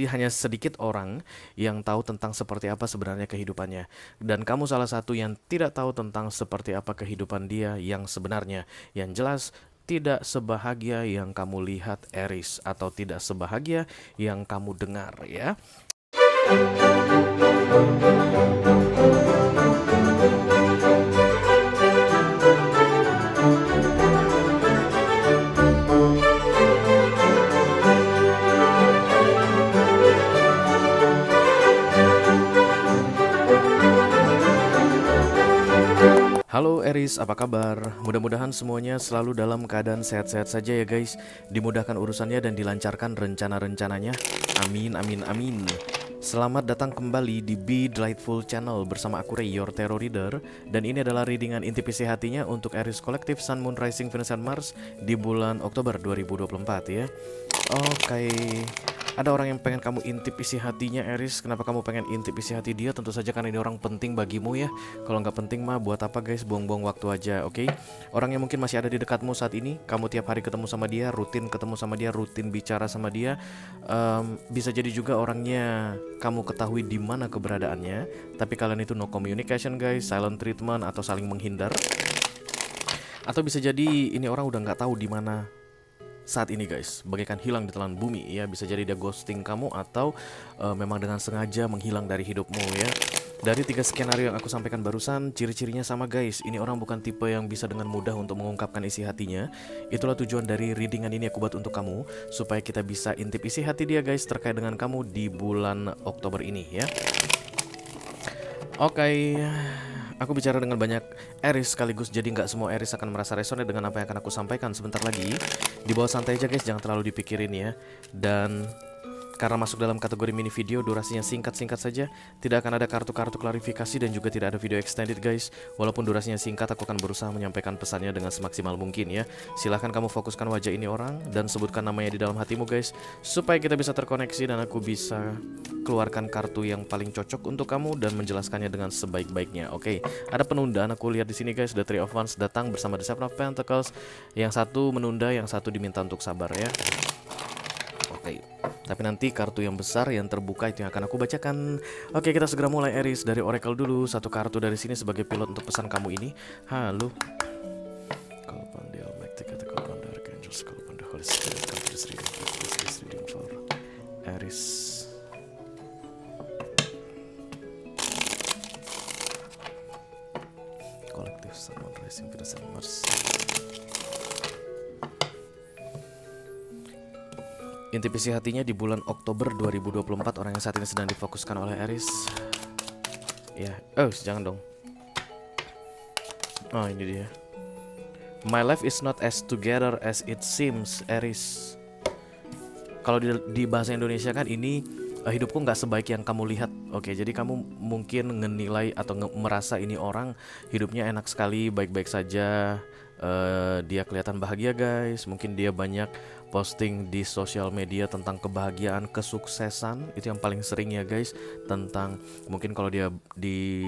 Hanya sedikit orang yang tahu tentang seperti apa sebenarnya kehidupannya. Dan kamu salah satu yang tidak tahu tentang seperti apa kehidupan dia yang sebenarnya. Yang jelas, tidak sebahagia yang kamu lihat Eris, atau tidak sebahagia yang kamu dengar ya. Halo Eris, apa kabar? Mudah-mudahan semuanya selalu dalam keadaan sehat-sehat saja ya guys. Dimudahkan urusannya dan dilancarkan rencana-rencananya. Amin, amin, amin. Selamat datang kembali di Be Delightful Channel bersama aku Ray, your tarot reader. Dan ini adalah readingan inti isi hatinya untuk Eris Kolektif Sun, Moon, Rising, Venus, dan Mars di bulan Oktober 2024 ya. Oke, ada orang yang pengen kamu intip isi hatinya Eris. Kenapa kamu pengen intip isi hati dia? Tentu saja karena ini orang penting bagimu ya. Kalau nggak penting mah buat apa guys, buang-buang waktu aja, oke? Orang yang mungkin masih ada di dekatmu saat ini, kamu tiap hari ketemu sama dia, rutin ketemu sama dia, rutin bicara sama dia. Bisa jadi juga orangnya kamu ketahui di mana keberadaannya, tapi kalian itu no communication guys, silent treatment atau saling menghindar. Atau bisa jadi ini orang udah nggak tahu di mana saat ini guys, bagaikan hilang di telan bumi ya. Bisa jadi dia ghosting kamu atau memang dengan sengaja menghilang dari hidupmu ya. Dari 3 skenario yang aku sampaikan barusan, ciri-cirinya sama guys. Ini orang bukan tipe yang bisa dengan mudah untuk mengungkapkan isi hatinya. Itulah tujuan dari readingan ini aku buat untuk kamu, supaya kita bisa intip isi hati dia guys terkait dengan kamu di bulan Oktober ini ya. Oke, aku bicara dengan banyak Eris sekaligus, jadi nggak semua Eris akan merasa resonate dengan apa yang akan aku sampaikan sebentar lagi. Di bawah santai aja guys, jangan terlalu dipikirin ya. Dan karena masuk dalam kategori mini video, durasinya singkat-singkat saja. Tidak akan ada kartu-kartu klarifikasi dan juga tidak ada video extended guys. Walaupun durasinya singkat, aku akan berusaha menyampaikan pesannya dengan semaksimal mungkin ya. Silahkan kamu fokuskan wajah ini orang dan sebutkan namanya di dalam hatimu guys, supaya kita bisa terkoneksi dan aku bisa keluarkan kartu yang paling cocok untuk kamu dan menjelaskannya dengan sebaik-baiknya. Oke, ada penundaan aku lihat di sini guys. The Three of Wands datang bersama The Seven of Pentacles. Yang satu menunda, yang satu diminta untuk sabar ya. Oke, tapi nanti kartu yang besar yang terbuka itu yang akan aku bacakan. Oke, kita segera mulai Eris. Dari Oracle dulu, satu kartu dari sini sebagai pilot untuk pesan kamu ini. Halo. Call upon the Almighty, call upon the Archangels, call upon the Holy Spirit. Come to this reading for Eris. Kolektif Sun, Moon, Rising, Venus, and Mars. Intip isi hatinya di bulan Oktober 2024, orang yang saat ini sedang difokuskan oleh Eris. Ya, jangan dong. Oh, ini dia. My life is not as together as it seems, Eris. Kalau di bahasa Indonesia kan ini hidupku nggak sebaik yang kamu lihat. Oke, jadi kamu mungkin menilai atau merasa ini orang hidupnya enak sekali, baik-baik saja. Dia kelihatan bahagia guys. Mungkin dia banyak posting di sosial media tentang kebahagiaan, kesuksesan. Itu yang paling sering ya guys. Tentang mungkin kalau dia di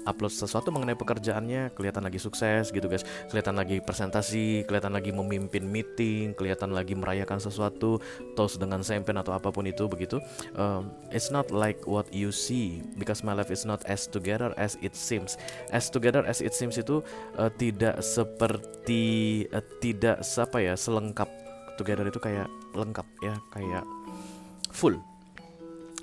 upload sesuatu mengenai pekerjaannya, kelihatan lagi sukses gitu guys. Kelihatan lagi presentasi, kelihatan lagi memimpin meeting, kelihatan lagi merayakan sesuatu, toast dengan champagne atau apapun itu begitu. It's not like what you see, because my life is not as together as it seems. As together as it seems itu tidak seperti selengkap. Together itu kayak lengkap ya, kayak full,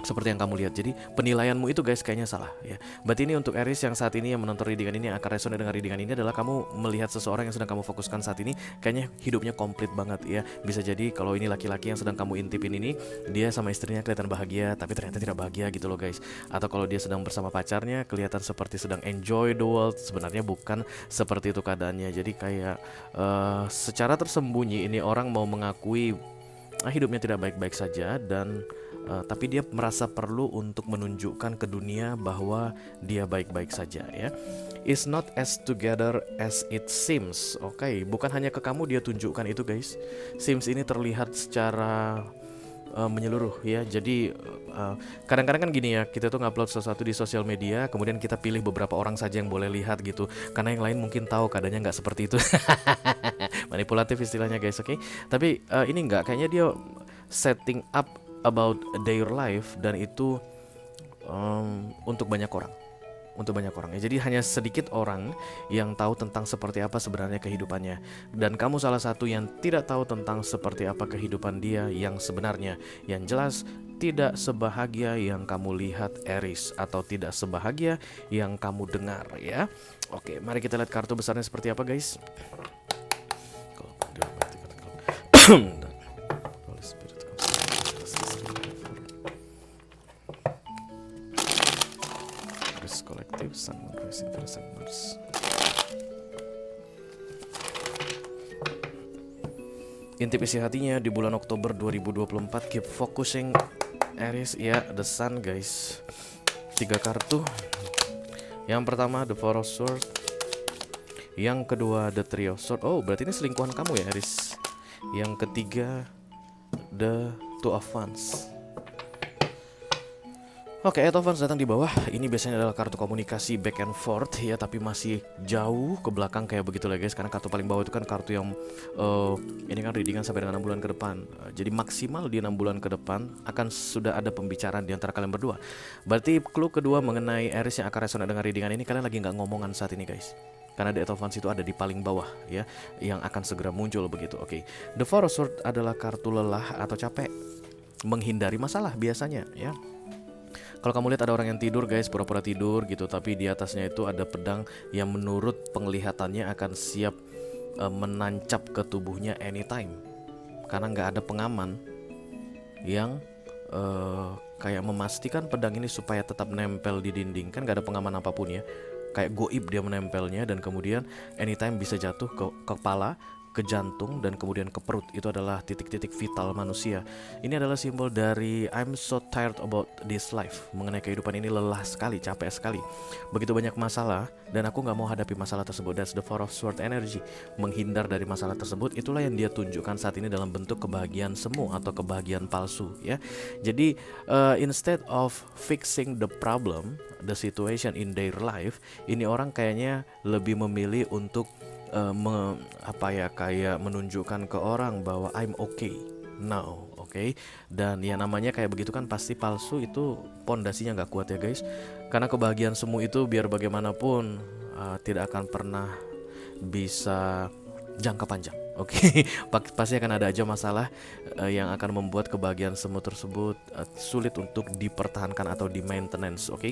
seperti yang kamu lihat. Jadi penilaianmu itu guys kayaknya salah ya. Berarti ini untuk Eris yang saat ini yang menonton readingan ini, yang akan resonate dengan readingan ini adalah kamu melihat seseorang yang sedang kamu fokuskan saat ini, kayaknya hidupnya komplit banget ya. Bisa jadi kalau ini laki-laki yang sedang kamu intipin ini, dia sama istrinya kelihatan bahagia tapi ternyata tidak bahagia gitu loh guys. Atau kalau dia sedang bersama pacarnya, kelihatan seperti sedang enjoy the world, sebenarnya bukan seperti itu keadaannya. Jadi kayak secara tersembunyi ini orang mau mengakui hidupnya tidak baik-baik saja, dan tapi dia merasa perlu untuk menunjukkan ke dunia bahwa dia baik-baik saja ya. Is not as together as it seems. Oke, bukan hanya ke kamu dia tunjukkan itu guys. Seems ini terlihat secara menyeluruh ya. Jadi kadang-kadang kan gini ya, kita tuh ngupload sesuatu di sosial media, kemudian kita pilih beberapa orang saja yang boleh lihat gitu, karena yang lain mungkin tahu keadaannya nggak seperti itu. Manipulatif istilahnya guys, oke. Tapi ini nggak, kayaknya dia setting up about their life, dan itu untuk banyak orang. Untuk banyak orang ya. Jadi hanya sedikit orang yang tahu tentang seperti apa sebenarnya kehidupannya. Dan kamu salah satu yang tidak tahu tentang seperti apa kehidupan dia yang sebenarnya. Yang jelas tidak sebahagia yang kamu lihat Aries, atau tidak sebahagia yang kamu dengar ya. Oke, mari kita lihat kartu besarnya seperti apa guys. Collective Sun Moon Rising Versant Mars. Intip isi hatinya di bulan Oktober 2024. Keep focusing Aries. Ya, The Sun guys. 3 kartu. Yang pertama The Four of Swords. Yang kedua The Three of Swords. Oh, berarti ini selingkuhan kamu ya Aries. Yang ketiga The Two of Wands. Oke, Eight of Wands datang di bawah. Ini biasanya adalah kartu komunikasi back and forth ya, tapi masih jauh ke belakang kayak begitu lah guys. Karena kartu paling bawah itu kan kartu yang ini kan readingan sampai dengan 6 bulan ke depan. Jadi maksimal di 6 bulan ke depan akan sudah ada pembicaraan di antara kalian berdua. Berarti clue kedua mengenai Aries yang akan resonate dengan readingan ini, kalian lagi nggak ngomongan saat ini guys. Karena The Eight of Wands itu ada di paling bawah ya, yang akan segera muncul begitu. Oke. The Four of Swords adalah kartu lelah atau capek, menghindari masalah biasanya ya. Kalau kamu lihat ada orang yang tidur guys, pura-pura tidur gitu, tapi di atasnya itu ada pedang yang menurut penglihatannya akan siap menancap ke tubuhnya anytime. Karena nggak ada pengaman yang kayak memastikan pedang ini supaya tetap nempel di dinding. Kan nggak ada pengaman apapun ya, kayak goib dia menempelnya, dan kemudian anytime bisa jatuh ke kepala, ke jantung, dan kemudian ke perut. Itu adalah titik-titik vital manusia. Ini adalah simbol dari I'm so tired about this life. Mengenai kehidupan ini lelah sekali, capek sekali. Begitu banyak masalah dan aku gak mau hadapi masalah tersebut. That's the Four of Swords energy. Menghindar dari masalah tersebut. Itulah yang dia tunjukkan saat ini dalam bentuk kebahagiaan semu atau kebahagiaan palsu ya. Jadi instead of fixing the problem, the situation in their life, ini orang kayaknya lebih memilih untuk kayak menunjukkan ke orang bahwa I'm okay now, okay? Dan ya namanya kayak begitu kan pasti palsu, itu pondasinya nggak kuat ya guys. Karena kebahagiaan semu itu biar bagaimanapun tidak akan pernah bisa jangka panjang, oke? Pasti akan ada aja masalah yang akan membuat kebahagiaan semu tersebut sulit untuk dipertahankan atau di maintenance, oke?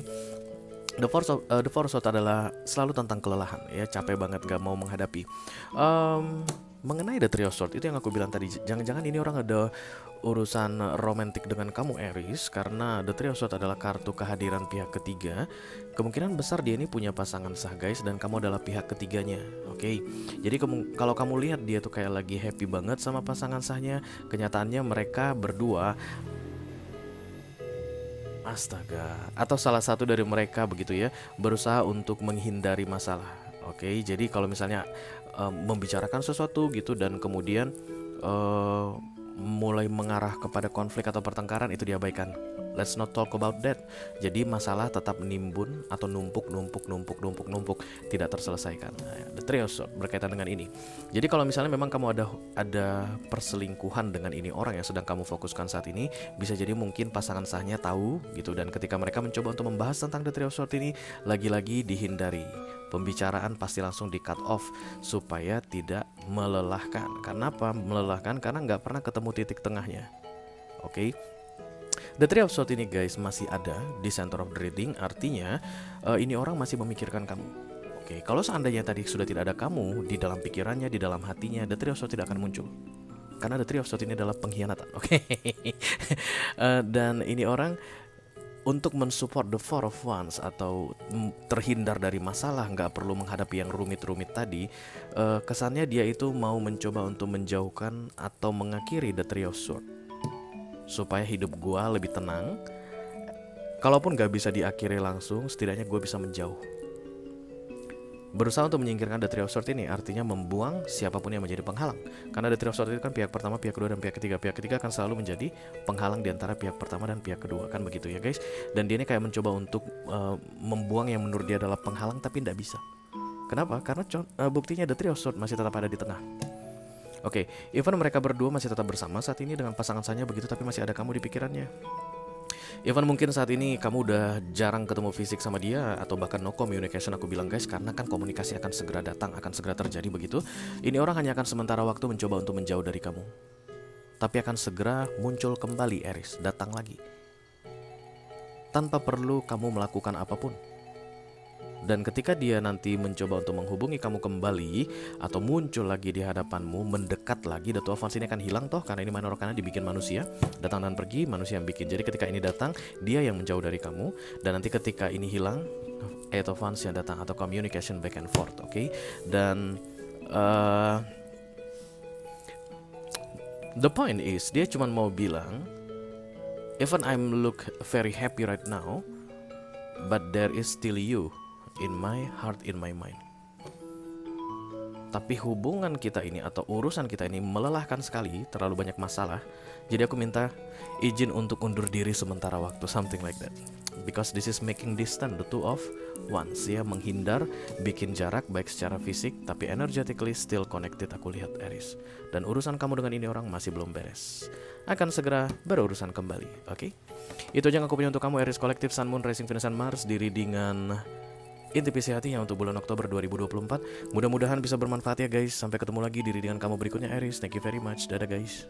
The Four of Swords adalah selalu tentang kelelahan ya, capek banget gak mau menghadapi. Mengenai The Three of Swords itu yang aku bilang tadi, jangan-jangan ini orang ada urusan romantik dengan kamu Aries, karena The Three of Swords adalah kartu kehadiran pihak ketiga. Kemungkinan besar dia ini punya pasangan sah guys, dan kamu adalah pihak ketiganya, oke? Jadi kalau kamu lihat dia tuh kayak lagi happy banget sama pasangan sahnya, kenyataannya mereka berdua, astaga, atau salah satu dari mereka begitu ya, berusaha untuk menghindari masalah. Oke, jadi kalau misalnya membicarakan sesuatu gitu dan kemudian mulai mengarah kepada konflik atau pertengkaran, itu diabaikan. Let's not talk about that. Jadi masalah tetap nimbun atau numpuk, tidak terselesaikan. The Three of Swords berkaitan dengan ini. Jadi kalau misalnya memang kamu ada perselingkuhan dengan ini orang yang sedang kamu fokuskan saat ini, bisa jadi mungkin pasangan sahnya tahu gitu, dan ketika mereka mencoba untuk membahas tentang The Three of Swords ini, lagi-lagi dihindari. Pembicaraan pasti langsung di cut off supaya tidak melelahkan. Karena apa? Melelahkan karena nggak pernah ketemu titik tengahnya. Oke. The Three of Swords ini guys masih ada di center of the reading, artinya ini orang masih memikirkan kamu. Oke, kalau seandainya tadi sudah tidak ada kamu di dalam pikirannya, di dalam hatinya, The Three of Swords tidak akan muncul. Karena The Three of Swords ini adalah pengkhianatan. Oke. Dan ini orang untuk mensupport The Four of Wands atau terhindar dari masalah, nggak perlu menghadapi yang rumit-rumit tadi. Kesannya dia itu mau mencoba untuk menjauhkan atau mengakhiri The Three of Swords supaya hidup gue lebih tenang. Kalaupun gak bisa diakhiri langsung, setidaknya gue bisa menjauh. Berusaha untuk menyingkirkan The Three of Swords ini artinya membuang siapapun yang menjadi penghalang. Karena The Three of Swords itu kan pihak pertama, pihak kedua, dan pihak ketiga. Pihak ketiga akan selalu menjadi penghalang di antara pihak pertama dan pihak kedua, kan begitu ya guys. Dan dia ini kayak mencoba untuk membuang yang menurut dia adalah penghalang, tapi tidak bisa. Kenapa? Karena buktinya The Three of Swords masih tetap ada di tengah. Oke, even mereka berdua masih tetap bersama saat ini dengan pasangan saya begitu, tapi masih ada kamu di pikirannya. Even mungkin saat ini kamu udah jarang ketemu fisik sama dia atau bahkan no communication, aku bilang guys, karena kan komunikasi akan segera datang, akan segera terjadi begitu. Ini orang hanya akan sementara waktu mencoba untuk menjauh dari kamu, tapi akan segera muncul kembali Aries, datang lagi tanpa perlu kamu melakukan apapun. Dan ketika dia nanti mencoba untuk menghubungi kamu kembali atau muncul lagi di hadapanmu, mendekat lagi, The Two of Wands ini akan hilang toh, karena ini minor arcana dibikin manusia, datang dan pergi, manusia yang bikin. Jadi ketika ini datang, dia yang menjauh dari kamu, dan nanti ketika ini hilang, Eight of Wands yang datang, atau communication back and forth, oke? Dan the point is, dia cuma mau bilang, even I'm look very happy right now, but there is still you in my heart, in my mind. Tapi hubungan kita ini atau urusan kita ini melelahkan sekali, terlalu banyak masalah. Jadi aku minta izin untuk undur diri sementara waktu, something like that. Because this is making distant, the two of wands ya, menghindar, bikin jarak baik secara fisik tapi energetically still connected, aku lihat Aries. Dan urusan kamu dengan ini orang masih belum beres. Akan segera berurusan kembali, oke? Itu aja yang aku punya untuk kamu Aries Kolektif, Sun, Moon, Rising, Venus, dan Mars di readingan inti visi hatinya untuk bulan Oktober 2024. Mudah-mudahan bisa bermanfaat ya guys. Sampai ketemu lagi di readingan kamu berikutnya Aries. Thank you very much. Dadah guys.